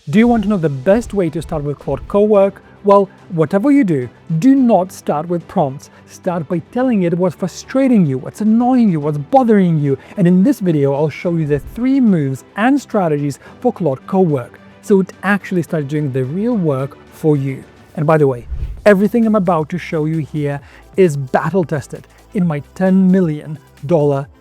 Do you want to know the best way to start with Claude Cowork? Well, whatever you do not start with prompts. Start by telling it what's frustrating you, what's annoying you, what's bothering you. And in this video, I'll show you the 3 moves and strategies for Claude Cowork, so it actually starts doing the real work for you. And by the way, everything I'm about to show you here is battle tested in my $10 million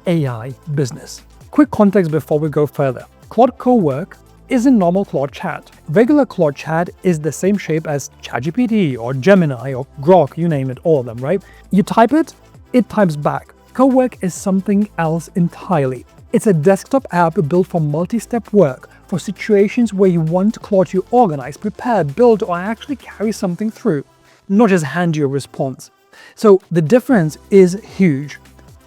AI business. Quick context before we go further. Claude Cowork isn't normal Claude Chat. Regular Claude Chat is the same shape as ChatGPT or Gemini or Grok, you name it, all of them, right? You type it, it types back. Cowork is something else entirely. It's a desktop app built for multi-step work, for situations where you want Claude to organize, prepare, build, or actually carry something through, not just hand you a response. So the difference is huge.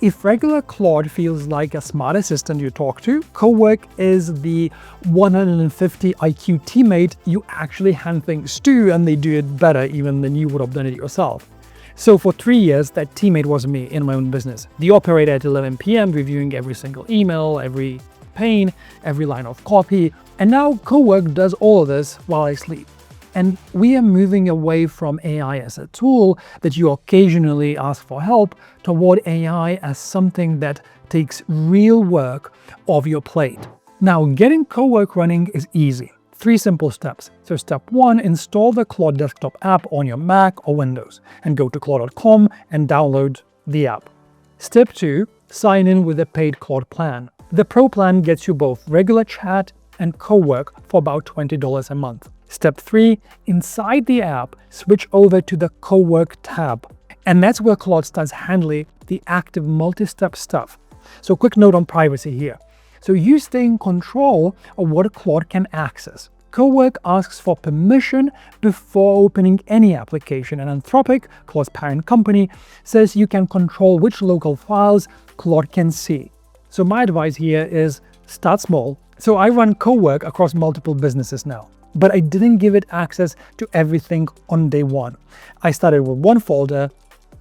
If regular Claude feels like a smart assistant you talk to, Cowork is the 150 IQ teammate you actually hand things to, and they do it better even than you would have done it yourself. So for 3 years, that teammate was me in my own business. The operator at 11 p.m. reviewing every single email, every pane, every line of copy. And now Cowork does all of this while I sleep. And we are moving away from AI as a tool that you occasionally ask for help toward AI as something that takes real work off your plate. Now, getting Cowork running is easy. 3 simple steps. So step 1, install the Claude desktop app on your Mac or Windows and go to claude.com and download the app. Step 2, sign in with a paid Claude plan. The Pro plan gets you both regular chat and Cowork for about $20 a month. Step 3, inside the app, switch over to the Cowork tab. And that's where Claude starts handling the active multi-step stuff. So quick note on privacy here. So you stay in control of what Claude can access. Cowork asks for permission before opening any application, and Anthropic, Claude's parent company, says you can control which local files Claude can see. So my advice here is start small. So I run Cowork across multiple businesses now, but I didn't give it access to everything on day one. I started with 1 folder,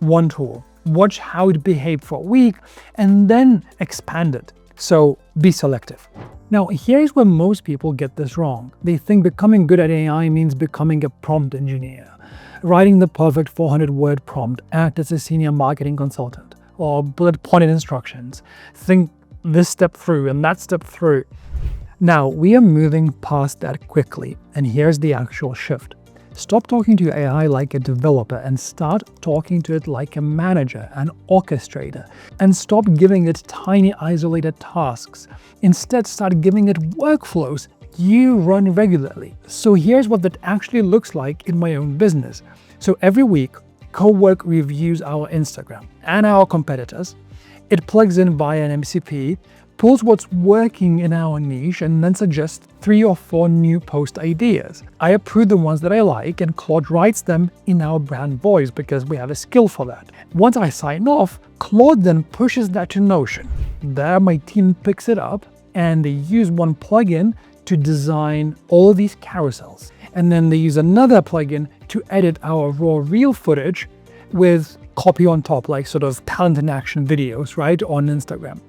1 tool, watch how it behaved for a week, and then expand it. So be selective. Now, here's where most people get this wrong. They think becoming good at AI means becoming a prompt engineer, writing the perfect 400-word prompt, act as a senior marketing consultant, or bullet-pointed instructions. Think this step through and that step through. Now, we are moving past that quickly, and here's the actual shift. Stop talking to your AI like a developer and start talking to it like a manager, an orchestrator, and stop giving it tiny isolated tasks. Instead, start giving it workflows you run regularly. So here's what that actually looks like in my own business. So every week, Cowork reviews our Instagram and our competitors. It plugs in via an MCP, pulls what's working in our niche, and then suggests 3 or 4 new post ideas. I approve the ones that I like, and Claude writes them in our brand voice because we have a skill for that. Once I sign off, Claude then pushes that to Notion. There, my team picks it up, and they use one plugin to design all these carousels. And then they use another plugin to edit our raw reel footage with copy on top, like sort of talent in action videos, right, on Instagram.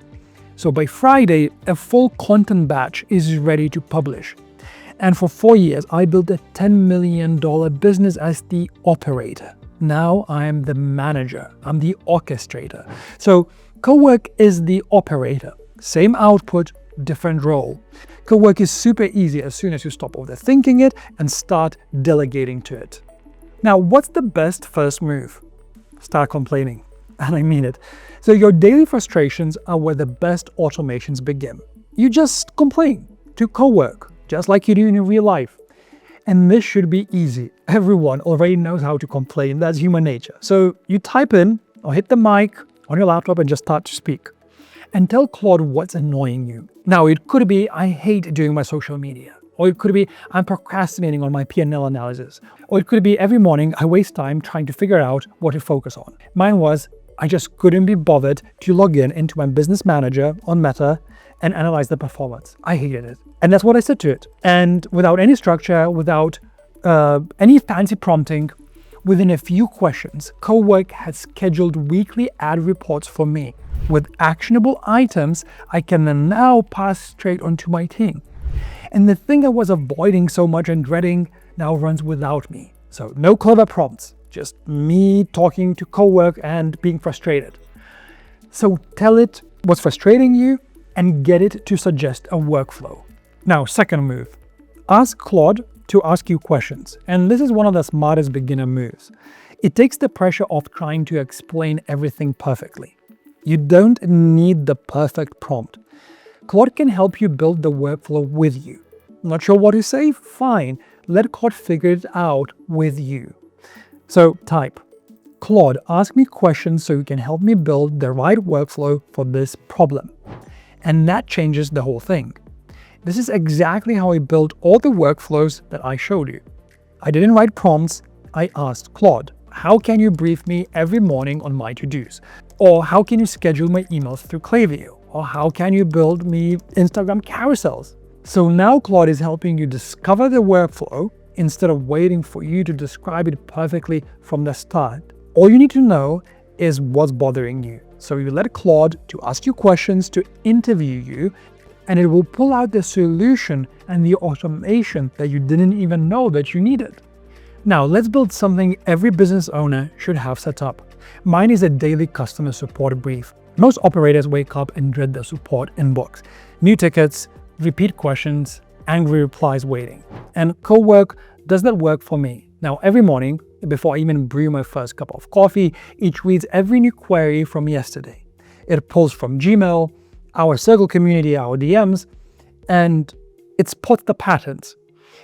So by Friday, a full content batch is ready to publish. And for 4 years, I built a $10 million business as the operator. Now I'm the manager, I'm the orchestrator. So Cowork is the operator. Same output, different role. Cowork is super easy as soon as you stop overthinking it and start delegating to it. Now, what's the best first move? Start complaining. And I mean it. So your daily frustrations are where the best automations begin. You just complain to Cowork, just like you do in real life. And this should be easy. Everyone already knows how to complain. That's human nature. So you type in or hit the mic on your laptop and just start to speak. And tell Claude what's annoying you. Now, it could be, I hate doing my social media. Or it could be, I'm procrastinating on my P&L analysis. Or it could be, every morning I waste time trying to figure out what to focus on. Mine was, I just couldn't be bothered to log into my business manager on Meta and analyze the performance. I hated it. And that's what I said to it. And without any structure, without any fancy prompting, within a few questions, Cowork has scheduled weekly ad reports for me with actionable items I can then now pass straight onto my team. And the thing I was avoiding so much and dreading now runs without me. So no clever prompts, just me talking to Cowork and being frustrated. So tell it what's frustrating you and get it to suggest a workflow. Now, second move, ask Claude to ask you questions. And this is one of the smartest beginner moves. It takes the pressure off trying to explain everything perfectly. You don't need the perfect prompt. Claude can help you build the workflow with you. Not sure what to say? Fine. Let Claude figure it out with you. So type, Claude, ask me questions so you can help me build the right workflow for this problem. And that changes the whole thing. This is exactly how I built all the workflows that I showed you. I didn't write prompts. I asked Claude, how can you brief me every morning on my to-dos? Or how can you schedule my emails through Klaviyo? Or how can you build me Instagram carousels? So now Claude is helping you discover the workflow instead of waiting for you to describe it perfectly from the start. All you need to know is what's bothering you. So you let Claude to ask you questions, to interview you, and it will pull out the solution and the automation that you didn't even know that you needed. Now let's build something every business owner should have set up. Mine is a daily customer support brief. Most operators wake up and dread the support inbox. New tickets, repeat questions, angry replies waiting. And Cowork does that work for me. Now every morning, before I even brew my first cup of coffee, it reads every new query from yesterday. It pulls from Gmail, our Circle community, our DMs, and it spots the patterns.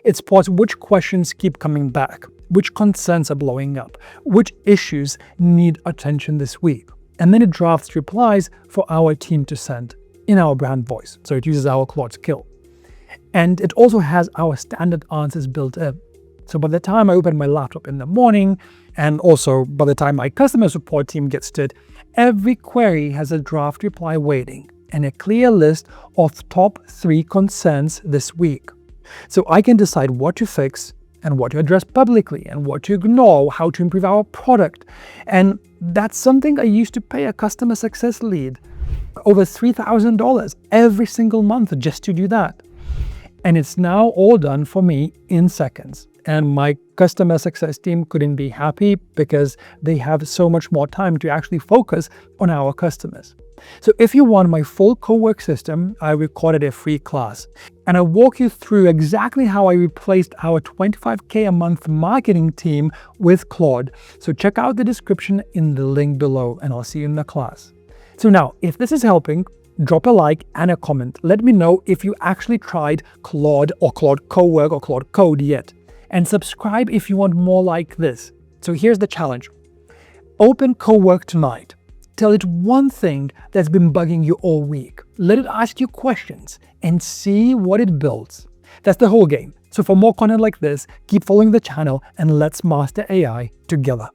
It spots which questions keep coming back, which concerns are blowing up, which issues need attention this week. And then it drafts replies for our team to send in our brand voice. So it uses our Claude skill. And it also has our standard answers built in. So by the time I open my laptop in the morning, and also by the time my customer support team gets to it, every query has a draft reply waiting and a clear list of top 3 concerns this week. So I can decide what to fix and what to address publicly and what to ignore, how to improve our product. And that's something I used to pay a customer success lead over $3,000 every single month just to do that. And it's now all done for me in seconds. And my customer success team couldn't be happy because they have so much more time to actually focus on our customers. So if you want my full Cowork system, I recorded a free class. And I walk you through exactly how I replaced our $25K a month marketing team with Claude. So check out the description in the link below and I'll see you in the class. So now, if this is helping, drop a like and a comment. Let me know if you actually tried Claude or Claude Cowork or Claude Code yet. And subscribe if you want more like this. So here's the challenge. Open Cowork tonight. Tell it one thing that's been bugging you all week. Let it ask you questions and see what it builds. That's the whole game. So for more content like this, keep following the channel and let's master AI together.